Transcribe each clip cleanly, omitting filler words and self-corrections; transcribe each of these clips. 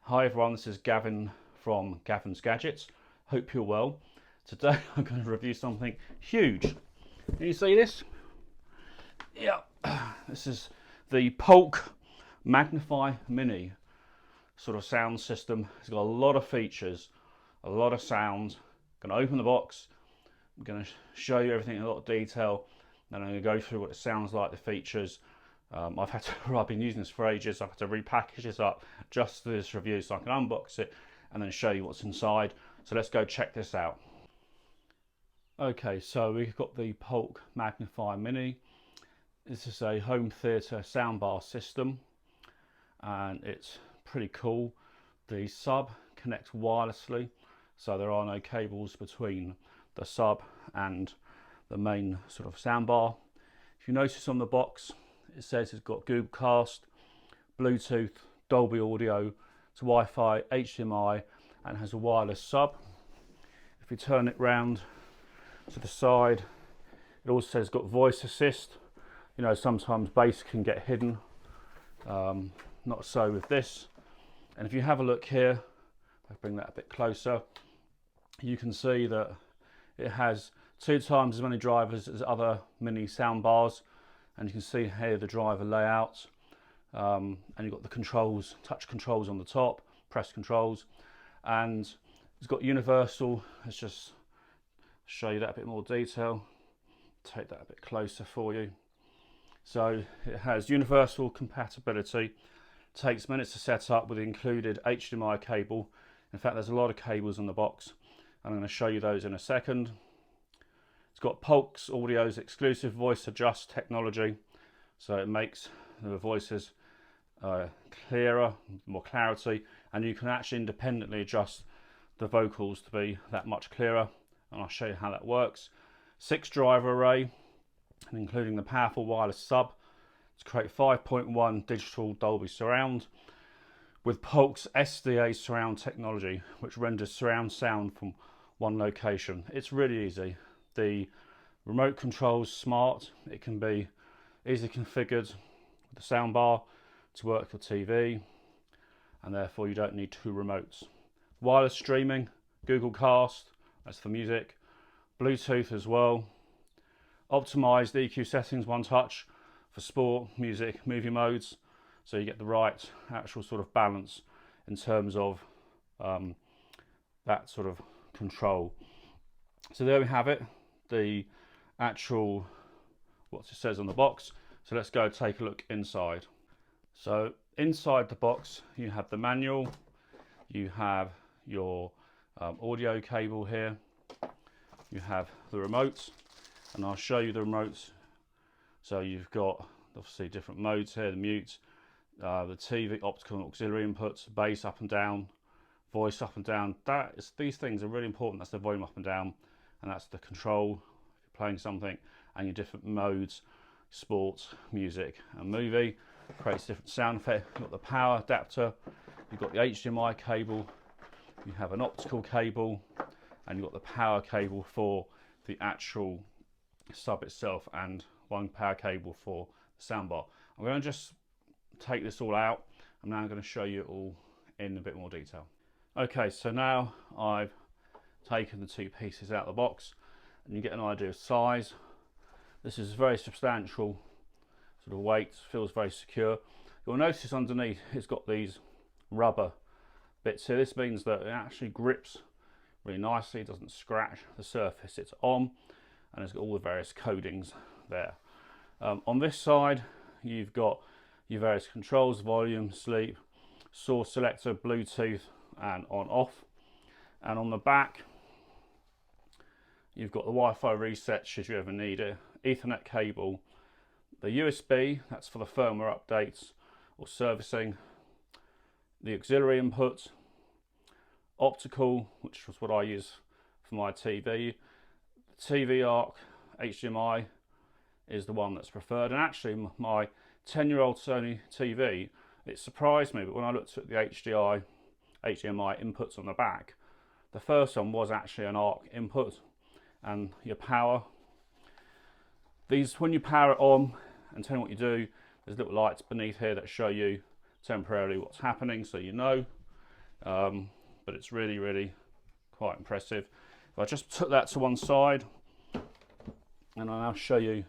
Hi everyone, this is Gavin from Gavin's Gadgets. Hope you're well. Today I'm going to review something huge. Can you see this? Yeah, this is the Polk MagniFi Mini sort of sound system. It's got a lot of features, a lot of sound. I'm going to open the box. I'm going to show you everything in a lot of detail. Then I'm going to go through what it sounds like, the features. I've been using this for ages. I've had to repackage this up just for this review so I can unbox it and then show you what's inside. So let's go check this out. Okay, so we've got the Polk MagniFi Mini. This is a home theatre soundbar system and it's pretty cool. The sub connects wirelessly, so there are no cables between the sub and the main sort of soundbar. If you notice on the box, it says it's got Google Cast, Bluetooth, Dolby Audio, to Wi-Fi, HDMI, and has a wireless sub. If you turn it round to the side, it also says it's got voice assist. You know, sometimes bass can get hidden. Not so with this. And if you have a look here, I'll bring that a bit closer, you can see that it has 2 times as many drivers as other mini sound bars. And you can see here the driver layout, and you've got the controls, touch controls on the top, press controls, and it's got universal. Let's just show you that a bit more detail, take that a bit closer for you. So it has universal compatibility, takes minutes to set up with the included HDMI cable. In fact, there's a lot of cables in the box. I'm going to show you those in a second. It's got Polk Audio's exclusive voice adjust technology, so it makes the voices clearer, more clarity, and you can actually independently adjust the vocals to be that much clearer, and I'll show you how that works. 6 driver array, and including the powerful wireless sub to create 5.1 digital Dolby surround with Polk's SDA surround technology, which renders surround sound from one location. It's really easy. The remote control's smart. It can be easily configured with the soundbar to work with TV, and therefore you don't need 2 remotes. Wireless streaming, Google Cast, that's for music, Bluetooth as well. Optimized EQ settings, one touch for sport, music, movie modes, so you get the right actual sort of balance in terms of that sort of control. So there we have it, the actual what it says on the box. So let's go take a look inside. So inside the box you have the manual, you have your audio cable here, you have the remotes, and I'll show you the remotes. So you've got obviously different modes here, the mute, the TV, optical and auxiliary inputs, bass up and down, voice up and down. These things are really important. That's the volume up and down, and that's the control if you're playing something, and your different modes, sports, music and movie. Creates different sound effects. You've got the power adapter, you've got the HDMI cable, you have an optical cable, and you've got the power cable for the actual sub itself, and one power cable for the soundbar. I'm going to just take this all out, and now I'm going to show you it all in a bit more detail. Okay, so now I've taken the 2 pieces out of the box, and you get an idea of size. This is very substantial sort of weight, feels very secure. You'll notice underneath it's got these rubber bits here. This means that it actually grips really nicely, it doesn't scratch the surface it's on, and it's got all the various codings there. On this side you've got your various controls, volume, sleep, source selector, Bluetooth and on off, and on the back you've got the Wi-Fi reset should you ever need it, Ethernet cable, the USB, that's for the firmware updates or servicing, the auxiliary input, optical, which was what I use for my TV, TV ARC, HDMI is the one that's preferred. And actually my 10-year-old Sony TV, it surprised me, but when I looked at the HDMI inputs on the back, the first one was actually an ARC input. And your power, these, when you power it on and tell you what you do, there's little lights beneath here that show you temporarily what's happening, so you know. but it's really, really quite impressive. If I just took that to one side, and I'll now show you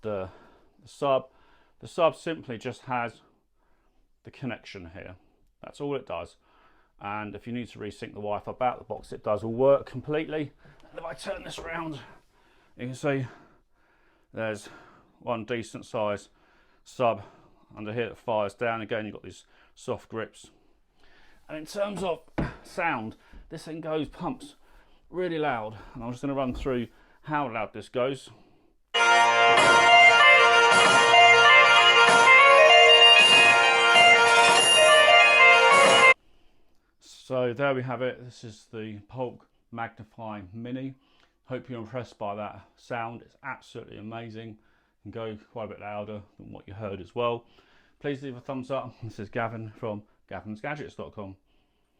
the sub. The sub simply just has the connection here. That's all it does. And if you need to resync the Wi-Fi back, the box it does will work completely. And if I turn this around, you can see there's one decent size sub under here that fires down. Again, you've got these soft grips. And in terms of sound, this thing pumps really loud. And I'm just going to run through how loud this goes. So there we have it. This is the Polk MagniFi Mini. Hope you're impressed by that sound. It's absolutely amazing. Can go quite a bit louder than what you heard as well. Please leave a thumbs up. This is Gavin from gavinsgadgets.com.